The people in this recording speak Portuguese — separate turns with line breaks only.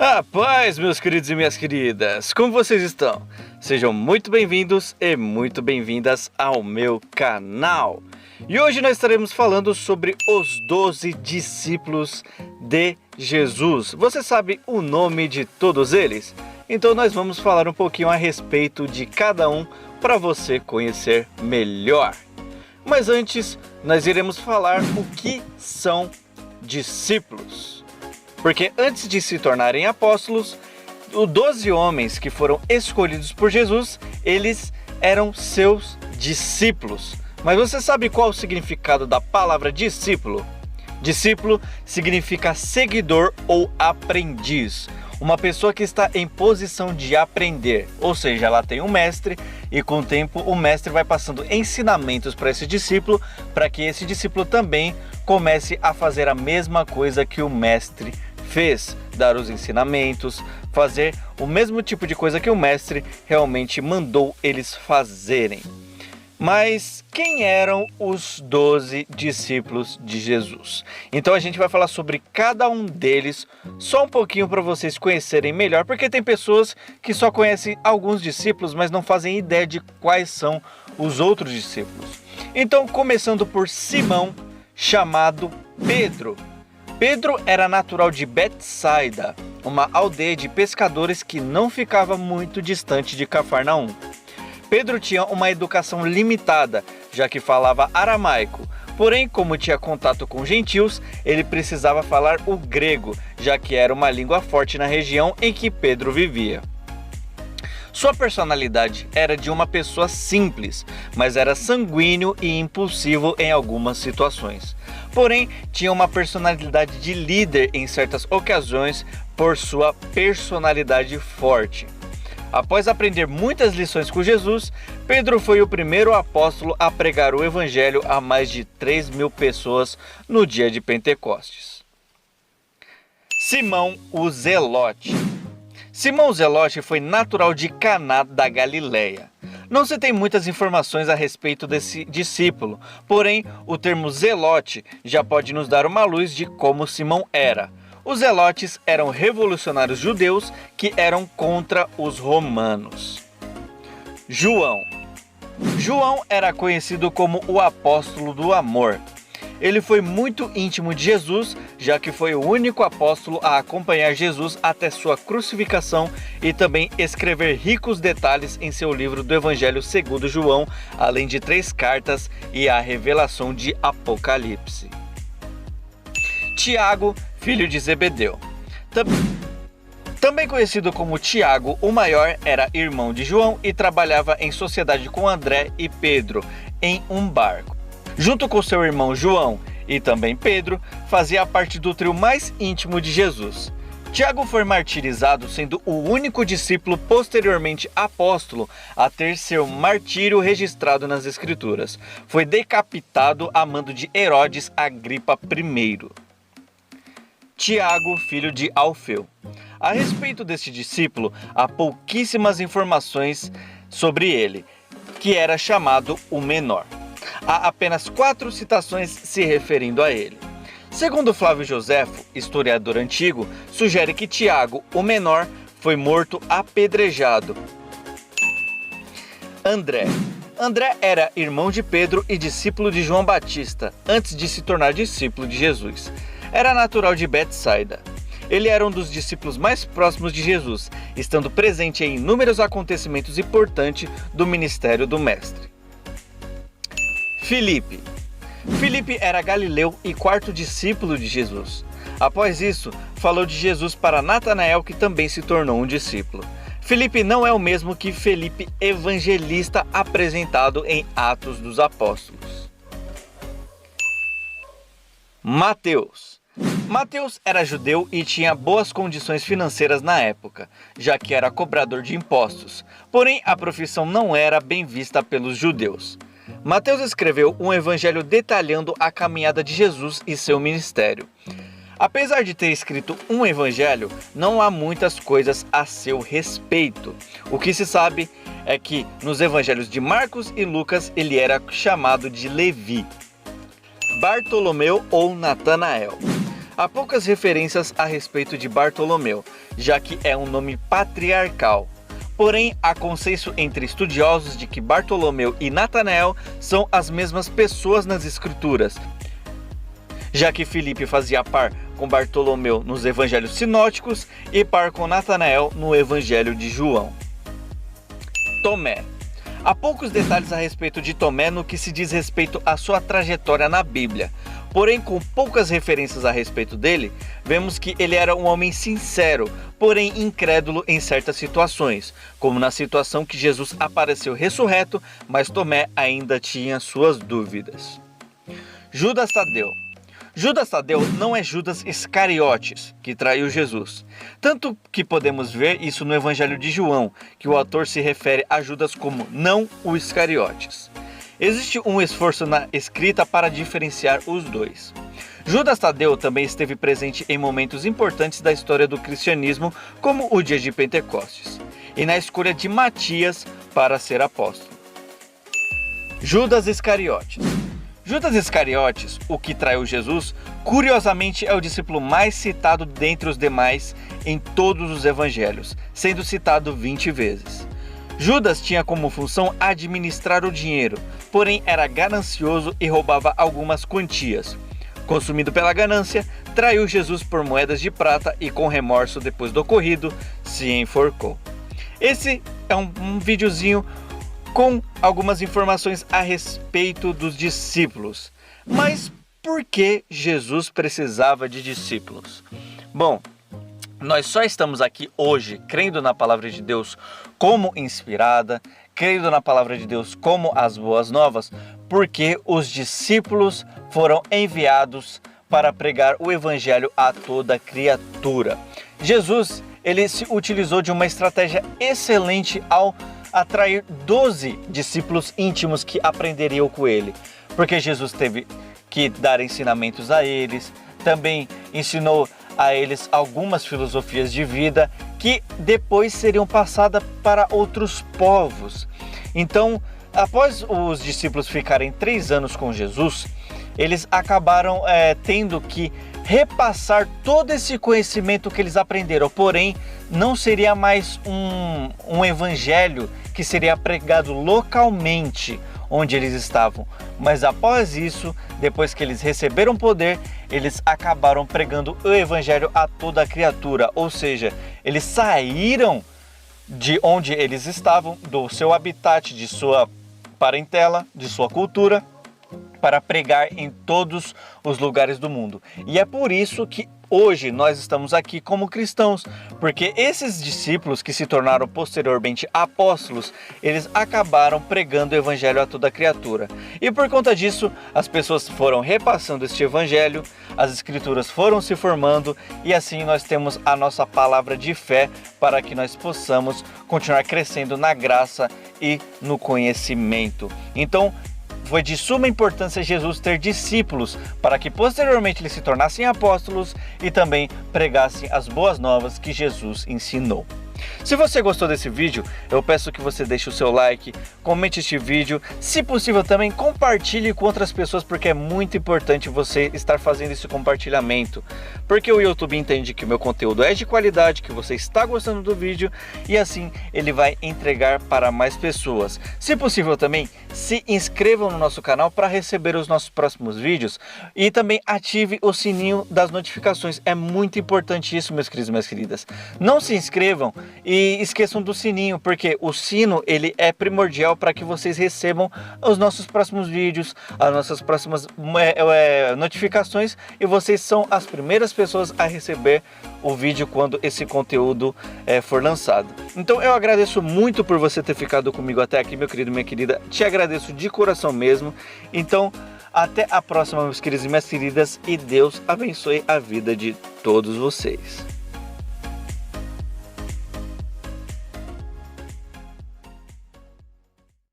A paz, meus queridos e minhas queridas, como vocês estão? Sejam muito bem-vindos e muito bem-vindas ao meu canal. E hoje nós estaremos falando sobre os 12 discípulos de Jesus. Você sabe o nome de todos eles? Então nós vamos falar um pouquinho a respeito de cada um para você conhecer melhor. Mas antes, nós iremos falar o que são discípulos. Porque antes de se tornarem apóstolos, os 12 homens que foram escolhidos por Jesus, eles eram seus discípulos. Mas você sabe qual o significado da palavra discípulo? Discípulo significa seguidor ou aprendiz. Uma pessoa que está em posição de aprender, ou seja, ela tem um mestre e com o tempo o mestre vai passando ensinamentos para esse discípulo, para que esse discípulo também comece a fazer a mesma coisa que o mestre fez, dar os ensinamentos, fazer o mesmo tipo de coisa que o mestre realmente mandou eles fazerem. Mas quem eram os 12 discípulos de Jesus? Então a gente vai falar sobre cada um deles só um pouquinho para vocês conhecerem melhor, porque tem pessoas que só conhecem alguns discípulos, mas não fazem ideia de quais são os outros discípulos. Então, começando por Simão, chamado Pedro. Pedro era natural de Betsaida, uma aldeia de pescadores que não ficava muito distante de Cafarnaum. Pedro tinha uma educação limitada, já que falava aramaico. Porém, como tinha contato com gentios, ele precisava falar o grego, já que era uma língua forte na região em que Pedro vivia. Sua personalidade era de uma pessoa simples, mas era sanguíneo e impulsivo em algumas situações. Porém, tinha uma personalidade de líder em certas ocasiões por sua personalidade forte. Após aprender muitas lições com Jesus, Pedro foi o primeiro apóstolo a pregar o evangelho a mais de 3.000 pessoas no dia de Pentecostes. Simão o Zelote. Simão o Zelote foi natural de Caná da Galileia. Não se tem muitas informações a respeito desse discípulo, porém o termo zelote já pode nos dar uma luz de como Simão era. Os zelotes eram revolucionários judeus que eram contra os romanos. João era conhecido como o apóstolo do amor. Ele foi muito íntimo de Jesus, já que foi o único apóstolo a acompanhar Jesus até sua crucificação e também escrever ricos detalhes em seu livro do Evangelho segundo João, além de 3 cartas e a revelação de Apocalipse. Tiago, filho de Zebedeu. Também conhecido como Tiago, o maior, era irmão de João e trabalhava em sociedade com André e Pedro em um barco. Junto com seu irmão João e também Pedro, fazia parte do trio mais íntimo de Jesus. Tiago foi martirizado, sendo o único discípulo posteriormente apóstolo a ter seu martírio registrado nas Escrituras. Foi decapitado a mando de Herodes Agripa I. Tiago, filho de Alfeu. A respeito deste discípulo, há pouquíssimas informações sobre ele, que era chamado o menor. Há apenas 4 citações se referindo a ele. Segundo Flávio Joséfo, historiador antigo, sugere que Tiago, o menor, foi morto apedrejado. André era irmão de Pedro e discípulo de João Batista, antes de se tornar discípulo de Jesus. Era natural de Betsaida. Ele era um dos discípulos mais próximos de Jesus, estando presente em inúmeros acontecimentos importantes do ministério do Mestre. Filipe era galileu e 4º discípulo de Jesus. Após isso, falou de Jesus para Natanael, que também se tornou um discípulo. Filipe não é o mesmo que Felipe evangelista apresentado em Atos dos Apóstolos. Mateus era judeu e tinha boas condições financeiras na época, já que era cobrador de impostos. Porém, a profissão não era bem vista pelos judeus. Mateus escreveu um evangelho detalhando a caminhada de Jesus e seu ministério. Apesar de ter escrito um evangelho, não há muitas coisas a seu respeito. O que se sabe é que nos evangelhos de Marcos e Lucas ele era chamado de Levi. Bartolomeu ou Natanael. Há poucas referências a respeito de Bartolomeu, já que é um nome patriarcal. Porém, há consenso entre estudiosos de que Bartolomeu e Natanael são as mesmas pessoas nas escrituras, já que Filipe fazia par com Bartolomeu nos evangelhos sinóticos e par com Natanael no evangelho de João. Tomé. Há poucos detalhes a respeito de Tomé no que se diz respeito à sua trajetória na Bíblia. Porém, com poucas referências a respeito dele, vemos que ele era um homem sincero, porém incrédulo em certas situações, como na situação que Jesus apareceu ressurreto, mas Tomé ainda tinha suas dúvidas. Judas Tadeu. Judas Tadeu não é Judas Iscariotes, que traiu Jesus. Tanto que podemos ver isso no Evangelho de João, que o autor se refere a Judas como não o Iscariotes. Existe um esforço na escrita para diferenciar os dois. Judas Tadeu também esteve presente em momentos importantes da história do cristianismo, como o dia de Pentecostes, e na escolha de Matias para ser apóstolo. Judas Iscariotes. Judas Iscariotes, o que traiu Jesus, curiosamente é o discípulo mais citado dentre os demais em todos os evangelhos, sendo citado 20 vezes. Judas tinha como função administrar o dinheiro, porém era ganancioso e roubava algumas quantias. Consumido pela ganância, traiu Jesus por moedas de prata e, com remorso depois do ocorrido, se enforcou. Esse é um videozinho com algumas informações a respeito dos discípulos. Mas por que Jesus precisava de discípulos? Bom, nós só estamos aqui hoje crendo na palavra de Deus como inspirada, crendo na palavra de Deus como as boas novas, porque os discípulos foram enviados para pregar o evangelho a toda criatura. Jesus, ele se utilizou de uma estratégia excelente ao atrair 12 discípulos íntimos que aprenderiam com ele, porque Jesus teve que dar ensinamentos a eles, também ensinou a eles algumas filosofias de vida que depois seriam passadas para outros povos. Então, após os discípulos ficarem 3 anos com Jesus, eles acabaram tendo que repassar todo esse conhecimento que eles aprenderam, porém não seria mais um evangelho que seria pregado localmente onde eles estavam, mas após isso, depois que eles receberam poder, eles acabaram pregando o evangelho a toda a criatura, ou seja, eles saíram de onde eles estavam, do seu habitat, de sua parentela, de sua cultura, para pregar em todos os lugares do mundo. E é por isso que hoje nós estamos aqui como cristãos, porque esses discípulos que se tornaram posteriormente apóstolos, eles acabaram pregando o evangelho a toda criatura. E por conta disso, as pessoas foram repassando este evangelho, as escrituras foram se formando e assim nós temos a nossa palavra de fé para que nós possamos continuar crescendo na graça e no conhecimento. Então, foi de suma importância Jesus ter discípulos para que posteriormente eles se tornassem apóstolos e também pregassem as boas novas que Jesus ensinou. Se você gostou desse vídeo, eu peço que você deixe o seu like, comente este vídeo, se possível também compartilhe com outras pessoas, porque é muito importante você estar fazendo esse compartilhamento, porque o YouTube entende que o meu conteúdo é de qualidade, que você está gostando do vídeo e assim ele vai entregar para mais pessoas. Se possível também, se inscrevam no nosso canal para receber os nossos próximos vídeos e também ative o sininho das notificações. É muito importante isso, meus queridos e minhas queridas. Não se inscrevam e esqueçam do sininho, porque o sino ele é primordial para que vocês recebam os nossos próximos vídeos, as nossas próximas notificações, e vocês são as primeiras pessoas a receber o vídeo quando esse conteúdo for lançado. Então eu agradeço muito por você ter ficado comigo até aqui, meu querido, minha querida. Te agradeço de coração mesmo. Então até a próxima, meus queridos e minhas queridas, e Deus abençoe a vida de todos vocês.